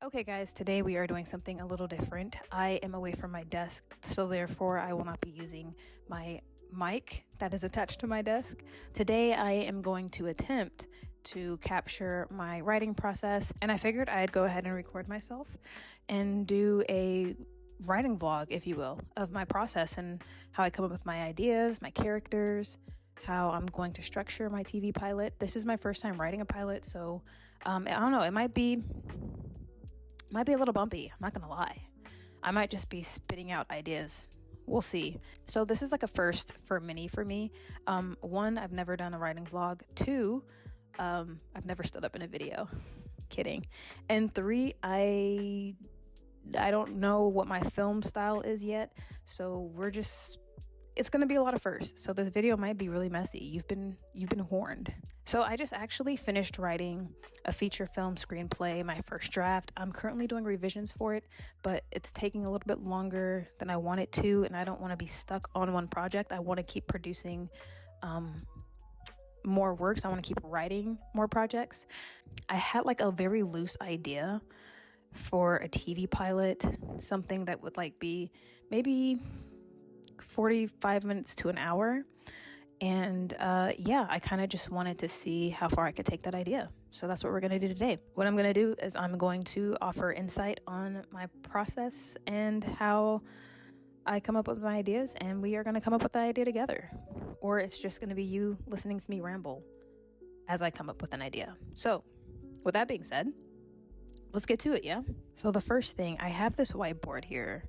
Okay guys, today we are doing something a little different. I am away from my desk, so therefore I will not be using my mic that is attached to my desk. Today I am going to attempt to capture my writing process, and I figured I'd go ahead and record myself and do a writing vlog, if you will, of my process and how I come up with my ideas, my characters, how I'm going to structure my TV pilot. This is my first time writing a pilot, so I don't know, it might be a little bumpy. I'm not gonna lie. I might just be spitting out ideas. We'll see. So this is like a first for me. One, I've never done a writing vlog. Two, I've never stood up in a video. Kidding. And three, I don't know what my film style is yet. So it's gonna be a lot of firsts. So this video might be really messy. You've been warned. So I just actually finished writing a feature film screenplay, my first draft. I'm currently doing revisions for it, but it's taking a little bit longer than I want it to, and I don't want to be stuck on one project. I want to keep producing more works. I want to keep writing more projects. I had like a very loose idea for a TV pilot, something that would like be maybe 45 minutes to an hour. And I kind of just wanted to see how far I could take that idea. So that's what we're going to do today. What I'm going to do is I'm going to offer insight on my process and how I come up with my ideas, and we are going to come up with the idea together. Or it's just going to be you listening to me ramble as I come up with an idea. So with that being said, let's get to it, yeah? So the first thing, I have this whiteboard here,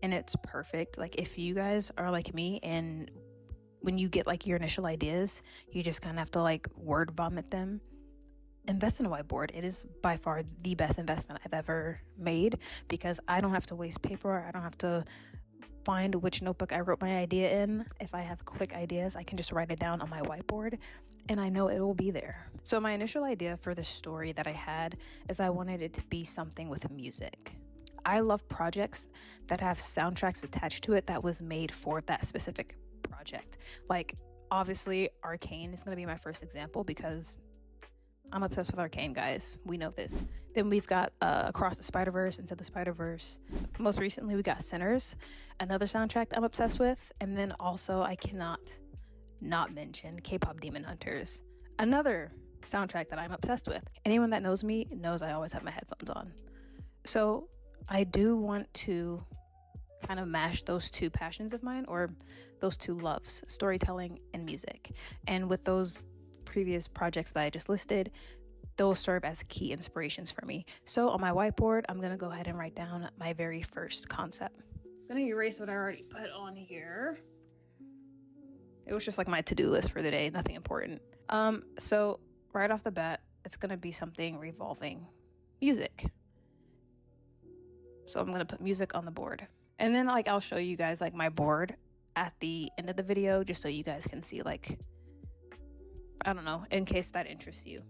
and it's perfect. Like if you guys are like me and when you get like your initial ideas, you just kind of have to like word vomit them, invest in a whiteboard. It is by far the best investment I've ever made because I don't have to waste paper. I don't have to find which notebook I wrote my idea in. If I have quick ideas, I can just write it down on my whiteboard and I know it will be there. So my initial idea for the story that I had is I wanted it to be something with music. I love projects that have soundtracks attached to it that was made for that specific project. Like obviously Arcane is going to be my first example because I'm obsessed with Arcane, guys. We know this. Then we've got Across the Spider-Verse, Into the Spider-Verse. Most recently we got Sinners, another soundtrack that I'm obsessed with. And then also I cannot not mention K-pop Demon Hunters, another soundtrack that I'm obsessed with. Anyone that knows me knows I always have my headphones on. So I do want to kind of mash those two passions of mine, or those two loves, storytelling and music. And with those previous projects that I just listed, those serve as key inspirations for me. So on my whiteboard, I'm going to go ahead and write down my very first concept. I'm going to erase what I already put on here. It was just like my to-do list for the day, nothing important. So right off the bat, it's going to be something revolving music. So I'm going to put music on the board. And then like I'll show you guys like my board at the end of the video just so you guys can see, like, I don't know, in case that interests you.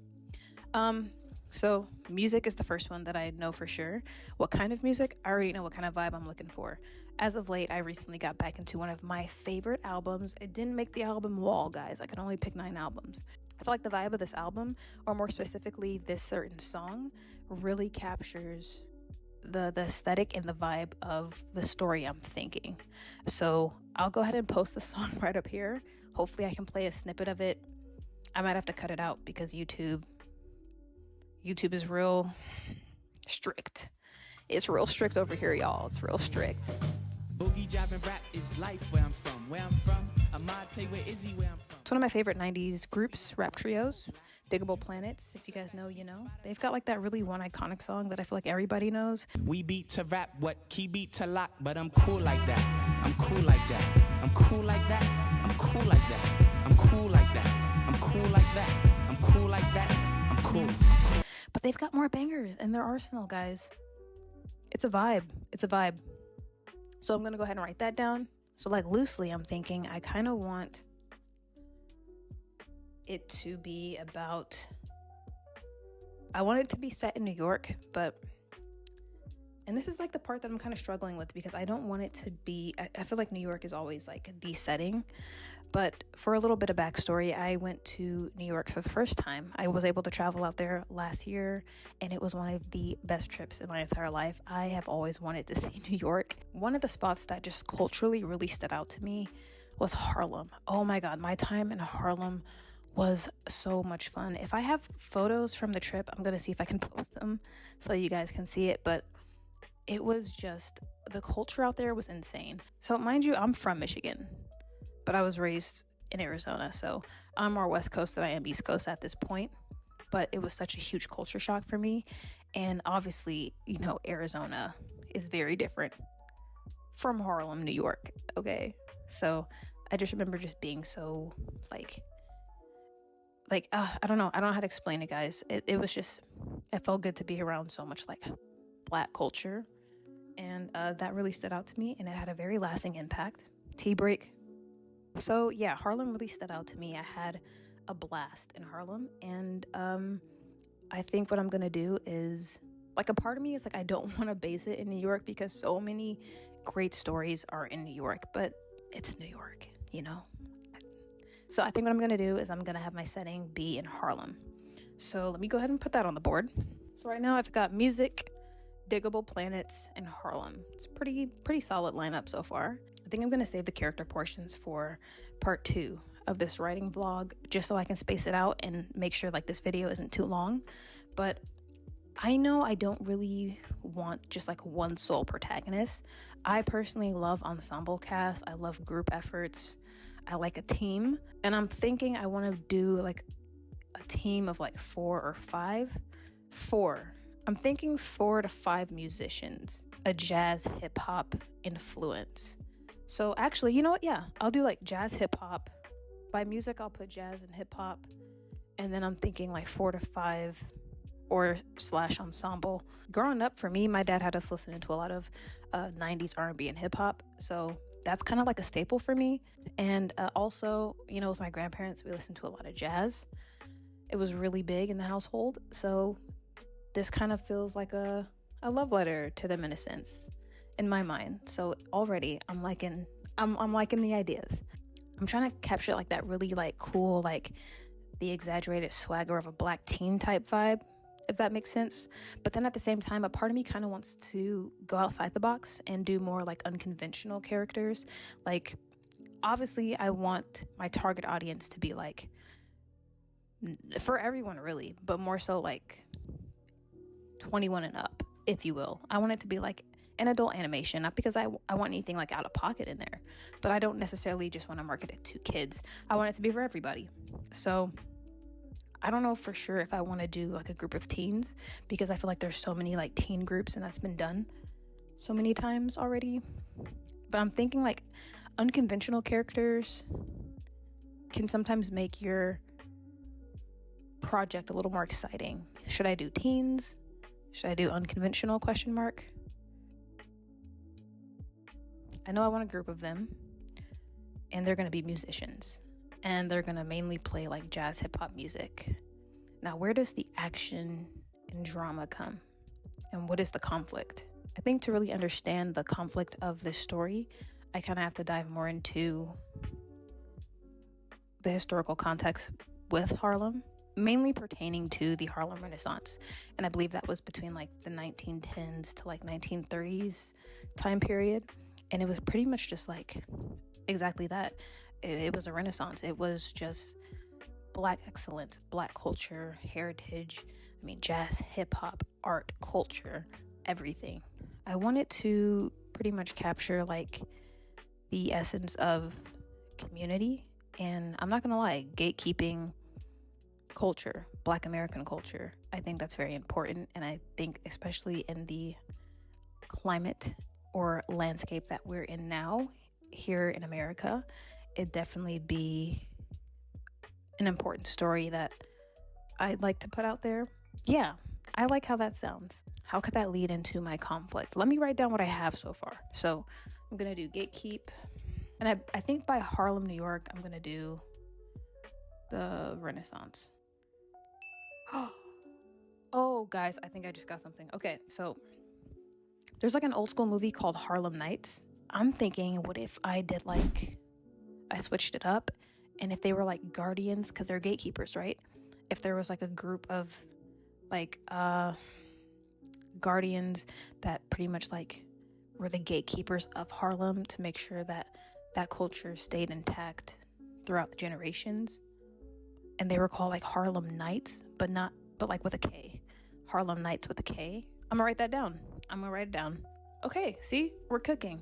So music is the first one that I know for sure. What kind of music? I already know what kind of vibe I'm looking for. As of late, I recently got back into one of my favorite albums. It didn't make the album wall, guys. I could only pick 9 albums. I feel like the vibe of this album, or more specifically this certain song, really captures the aesthetic and the vibe of the story I'm thinking. So I'll go ahead and post the song right up here. Hopefully I can play a snippet of it. I might have to cut it out because YouTube is real strict. It's real strict over here, y'all. It's real strict. Boogie jobbing rap is life where I'm from. Where I'm from, I might play with Izzy where I'm from. It's one of my favorite 90s groups, rap trios, Diggable Planets. If you guys know, you know. They've got like that really one iconic song that I feel like everybody knows. We beat to rap, what key beat to lock, but I'm cool like that. I'm cool like that. I'm cool like that. I'm cool like that. I'm cool like that. I'm cool like that. I'm cool like that. I'm cool. But they've got more bangers in their arsenal, guys. It's a vibe. It's a vibe. So I'm going to go ahead and write that down. So like loosely, I'm thinking I kind of want it to be about, I want it to be set in New York, but, and this is like the part that I'm kind of struggling with because I don't want it to be, I feel like New York is always like the setting, But for a little bit of backstory, I went to New York for the first time. I was able to travel out there last year, and it was one of the best trips in my entire life. I have always wanted to see New York. One of the spots that just culturally really stood out to me was Harlem. Oh my God, my time in Harlem was so much fun. If I have photos from the trip, I'm gonna see if I can post them so you guys can see it. But it was just, the culture out there was insane. So mind you, I'm from Michigan, but I was raised in Arizona, so I'm more West Coast than I am East Coast at this point. But it was such a huge culture shock for me. And obviously, you know, Arizona is very different from Harlem, New York, okay? So I just remember just being so I don't know how to explain it, guys. It was just, it felt good to be around so much like Black culture, and that really stood out to me, and it had a very lasting impact. Tea break. So yeah, Harlem really stood out to me. I had a blast in Harlem, and I think what I'm gonna do is, like, a part of me is like, I don't want to base it in New York because so many great stories are in New York, but it's New York, you know? So I think what I'm gonna do is I'm gonna have my setting be in Harlem. So let me go ahead and put that on the board. So right now I've got music, diggable planets, and Harlem. It's pretty solid lineup so far. I think I'm gonna save the character portions for part 2 of this writing vlog, just so I can space it out and make sure like this video isn't too long. But I know I don't really want just like one sole protagonist. I personally love ensemble casts. I love group efforts. I like a team, and I'm thinking I want to do like a team of like 4 or 5. I'm thinking 4 to 5 musicians, a jazz hip hop influence. So actually, you know what? Yeah, I'll do like jazz hip hop. By music, I'll put jazz and hip hop. And then I'm thinking like 4 to 5 or / ensemble. Growing up, for me, my dad had us listening to a lot of 90s R&B and hip hop. So that's kind of like a staple for me. And also, you know, with my grandparents, we listened to a lot of jazz. It was really big in the household. So this kind of feels like a love letter to them in a sense, in my mind. So already I'm liking the ideas. I'm trying to capture like that really like cool, like the exaggerated swagger of a Black teen type vibe, if that makes sense. But then at the same time, a part of me kind of wants to go outside the box and do more like unconventional characters. Like, obviously I want my target audience to be like, for everyone really, but more so like 21 and up, if you will. I want it to be like an adult animation, not because I want anything like out of pocket in there, but I don't necessarily just want to market it to kids. I want it to be for everybody. So I don't know for sure if I want to do like a group of teens, because I feel like there's so many like teen groups and that's been done so many times already. But I'm thinking like unconventional characters can sometimes make your project a little more exciting. Should I do teens? Should I do unconventional ? I know I want a group of them, and they're going to be musicians, and they're going to mainly play like jazz hip hop music. Now, where does the action and drama come? And what is the conflict? I think to really understand the conflict of this story, I kind of have to dive more into the historical context with Harlem, mainly pertaining to the Harlem Renaissance. And I believe that was between like the 1910s to like 1930s time period. And it was pretty much just like exactly that. It was a Renaissance. It was just Black excellence, Black culture, heritage. I mean, jazz, hip hop, art, culture, everything. I wanted to pretty much capture like the essence of community. And I'm not gonna lie, gatekeeping culture, Black American culture, I think that's very important. And I think especially in the climate or landscape that we're in now here in America, it'd definitely be an important story that I'd like to put out there. Yeah, I like how that sounds. How could that lead into my conflict? Let me write down what I have so far. So I'm gonna do gatekeep. And I think by Harlem, New York, I'm gonna do the Renaissance. Oh, guys, I think I just got something. Okay, so there's like an old school movie called Harlem Nights. I'm thinking, what if I did like I switched it up. And if they were like guardians, because they're gatekeepers, right? If there was like a group of like guardians that pretty much like were the gatekeepers of Harlem to make sure that that culture stayed intact throughout the generations, and they were called like Harlem Knights, but like with a K. Harlem Knights with a K. I'm gonna write that down. Okay, see, we're cooking.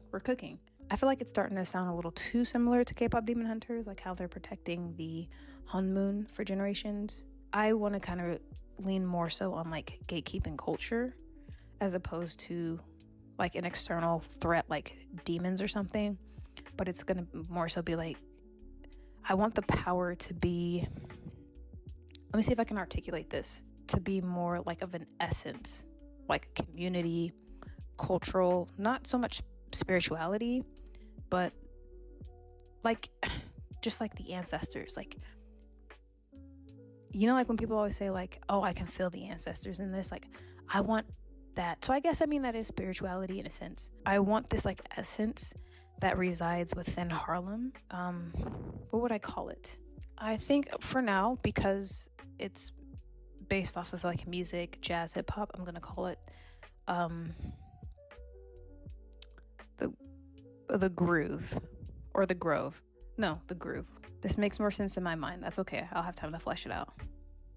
I feel like it's starting to sound a little too similar to K-pop Demon Hunters, like how they're protecting the Hanmoon for generations. I want to kind of lean more so on like gatekeeping culture as opposed to like an external threat like demons or something. But it's going to more so be like, I want the power to be, let me see if I can articulate this, to be more like of an essence, like community, cultural, not so much spirituality, but like just like the ancestors. Like, you know, like when people always say like, oh, I can feel the ancestors in this, like I want that. So I guess that is spirituality in a sense. I want this like essence that resides within Harlem. What would I call it? I think for now, because it's based off of like music, jazz, hip hop, I'm gonna call it the groove, or the grove. No, the groove. This makes more sense in my mind. That's okay. I'll have time to flesh it out.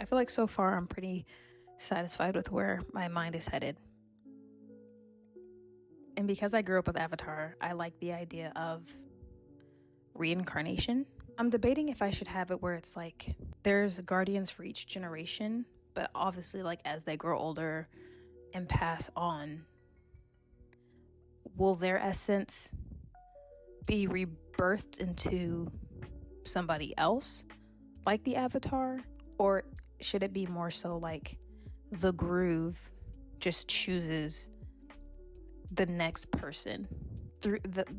I feel like so far I'm pretty satisfied with where my mind is headed. And because I grew up with Avatar, I like the idea of reincarnation. I'm debating if I should have it where it's like there's guardians for each generation, but obviously like as they grow older and pass on, will their essence be rebirthed into somebody else like the Avatar? Or should it be more so like the groove just chooses the next person? Through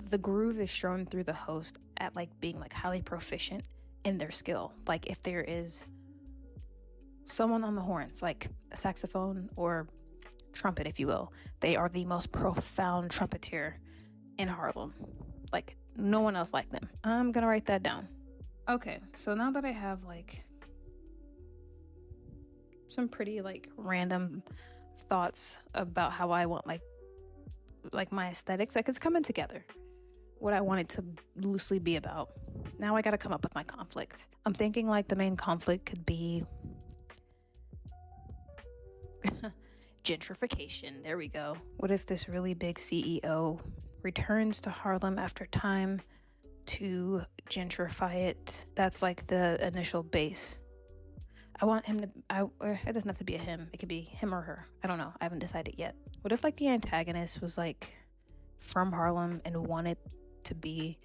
the groove is shown through the host at like being like highly proficient in their skill. Like if there is someone on the horns, like a saxophone or trumpet, if you will, they are the most profound trumpeter in Harlem. Like no one else like them. I'm gonna write that down. Okay, so now that I have like some pretty like random thoughts about how I want like my aesthetics, like it's coming together, what I want it to loosely be about. Now I gotta come up with my conflict. I'm thinking like the main conflict could be gentrification. There we go. What if this really big CEO returns to Harlem after time to gentrify it? That's like the initial base. I want him to, it doesn't have to be a him. It could be him or her. I don't know. I haven't decided yet. What if like the antagonist was like from Harlem and wanted to be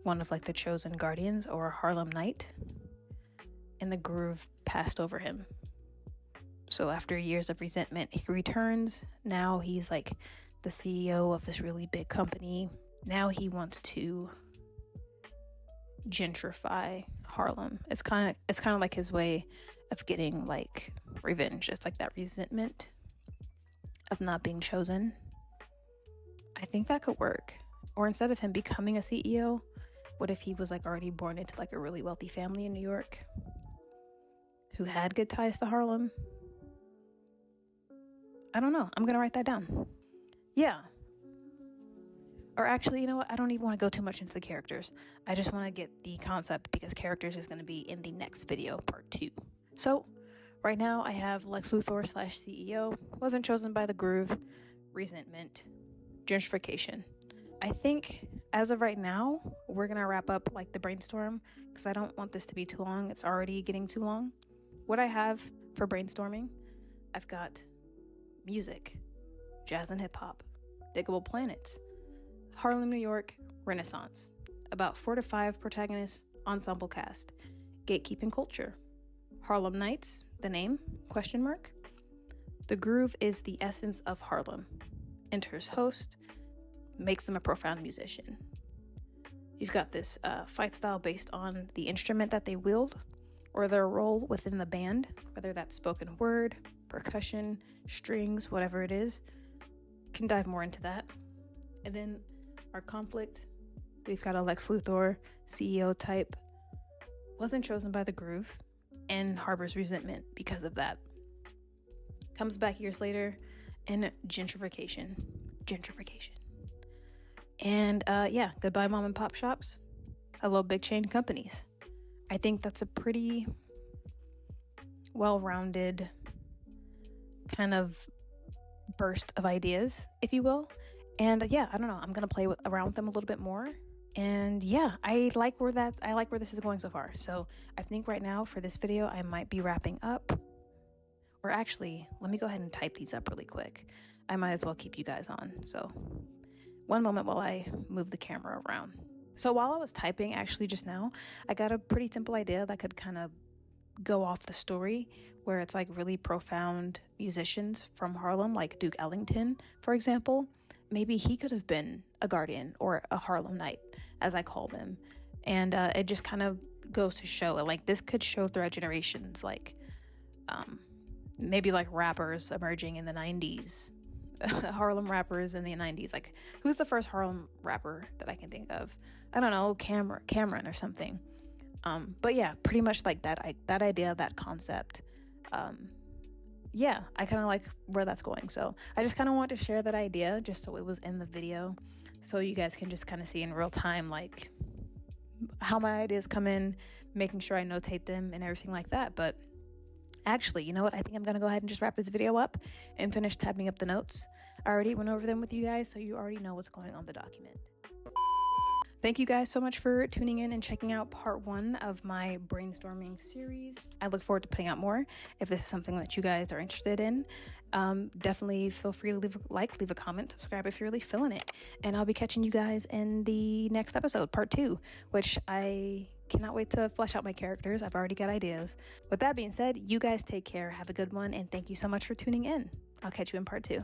one of like the chosen guardians or a Harlem Knight, and the groove passed over him? So after years of resentment, he returns. Now he's like the CEO of this really big company. Now he wants to gentrify Harlem. It's kind of like his way of getting like revenge. It's like that resentment of not being chosen. I think that could work. Or instead of him becoming a CEO, what if he was like already born into like a really wealthy family in New York who had good ties to Harlem? I don't know. I'm gonna write that down. Yeah. Or actually, you know what? I don't even want to go too much into the characters. I just want to get the concept, because characters is going to be in the next video, part 2. So, right now I have Lex Luthor / CEO, wasn't chosen by the groove, resentment, gentrification. I think as of right now, we're going to wrap up like the brainstorm, because I don't want this to be too long. It's already getting too long. What I have for brainstorming, I've got music, jazz and hip hop, Diggable Planets, Harlem, New York, Renaissance, about 4 to 5 protagonists, ensemble cast, gatekeeping culture, Harlem Knights, the name, ? The groove is the essence of Harlem, enters host, makes them a profound musician. You've got this fight style based on the instrument that they wield or their role within the band, whether that's spoken word, percussion, strings, whatever it is. Can dive more into that. And then our conflict We've got a Lex Luthor CEO type. Wasn't chosen by the groove and harbors resentment because of that. Comes back years later and gentrification. And yeah, goodbye mom and pop shops. Hello big chain companies. I think that's a pretty well-rounded kind of burst of ideas, if you will. And yeah, I don't know, I'm gonna play around with them a little bit more. And yeah, I like where this is going so far. So I think right now for this video I might be wrapping up, or actually let me go ahead and type these up really quick. I might as well keep you guys on. So one moment while I move the camera around. So while I was typing actually just now, I got a pretty simple idea that could kind of go off the story, where it's like really profound musicians from Harlem, like Duke Ellington, for example. Maybe he could have been a guardian or a Harlem Night, as I call them. And it just kind of goes to show, like, this could show throughout generations, like maybe like rappers emerging in the 90s, Harlem rappers in the 90s. Like, who's the first Harlem rapper that I can think of? I don't know, Cameron or something. But yeah, pretty much like that idea, that concept. Yeah, I kind of like where that's going. So I just kind of want to share that idea just so it was in the video, so you guys can just kind of see in real time, like, how my ideas come in, making sure I notate them and everything like that. But actually, you know what? I think I'm going to go ahead and just wrap this video up and finish typing up the notes. I already went over them with you guys, so you already know what's going on the document. Thank you guys so much for tuning in and checking out part 1 of my brainstorming series. I look forward to putting out more. If this is something that you guys are interested in, definitely feel free to leave a comment, subscribe if you're really feeling it. And I'll be catching you guys in the next episode, part 2, which I cannot wait to flesh out my characters. I've already got ideas. With that being said, you guys take care, have a good one, and thank you so much for tuning in. I'll catch you in part 2.